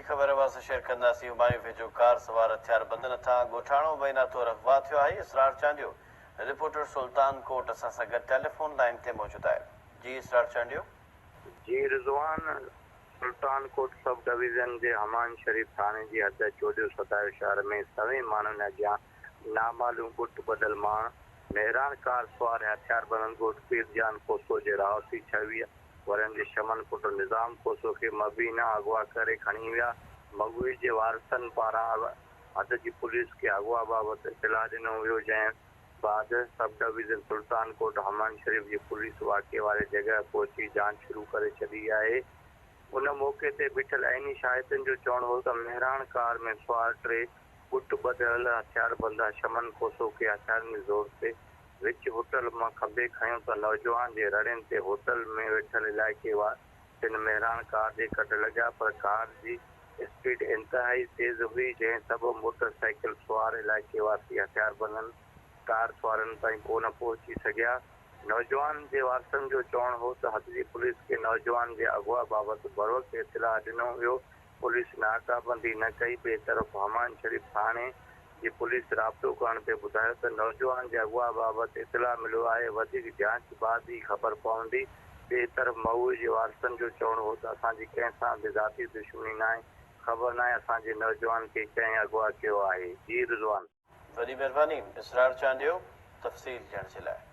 ख़बर वास्ते शेयर कंदासीं। हुमायूं वेझो कार सवार हथियारबंदनि हथां ॻोठाणो बहिना तो अगवा थियो आहे। इसरार चांडियो रिपोर्टर सुल्तान कोट असां सां गॾु टेलीफोन लाइन ते मौजूदु आहे। जी इसरार चांडियो। जी रिज़वान, सुल्तान कोट सब डिवीज़न जे हमान शरीफ थाने जी हद चोॾियों सतायो शहर में सवें माण्हुनि अॻियां नामालूम गुट बदल माण्हू मेहरान कार सवार हथियारबंदनि ॻोठ पीरजान कोसो जे रावती 26 वरनि जे शमन पुट निज़ाम कोसो खे मबीना अगवा करे खणी विया। मगवी जे वारसनि पारां हद जी पुलिस खे अगवा बाबति इतला ॾिनो वियो, जंहिं बाद सब डिवीज़न सुल्तान कोट हमान शरीफ जी पुलिस वाक़े वारे जॻह पहुची जांच शुरू करे छॾी आहे। उन मौक़े ते बीठल आइनी शाहिदनि जो चवणु हो त मेहरान कार में सवार 3 गुट ॿधियल हथियारबंद शमन कोसो खे हथियारनि जे ज़ोर ते विच होटल मां खंबे खयों त नौजवान जे रड़ियुनि ते होटल में वेठल इलाइक़े वासियुनि मेहरान कार जे कट लॻा, पर कार जी स्पीड इंतिहाई तेज़ हुई, जंहिं सबबु मोटरसाइकिल सवार इलाइक़े वासी हथियारबंदनि कार सवारनि ताईं कोन पहुची सघिया। नौजवान जे वारसनि जो चवणु हो त हद जी पुलिस खे नौजवान जे अगवा बाबति बरोक़ इतला ॾिनो वियो। पुलिस नाकाबंदी न कई। ॿिए तरफ़ हमान शरीफ थाणे जी पुलिस राब्तो करण ते ॿुधायो त नौजवान जे अगवा बाबति इतला मिलियो आहे, वधीक जांच बाद ई ख़बर पवंदी। ॿिए तरफ़ मऊ जे वारसनि जो चवणु हो त असांजी कंहिं सां बि ज़ाती दुश्मनी न आहे, ख़बर न आहे असांजे नौजवान खे कंहिं अगवा कयो आहे। जी रिज़वान। वॾी महिरबानी इसरार चांडियो तफ़सील ॾियण जे लाइ।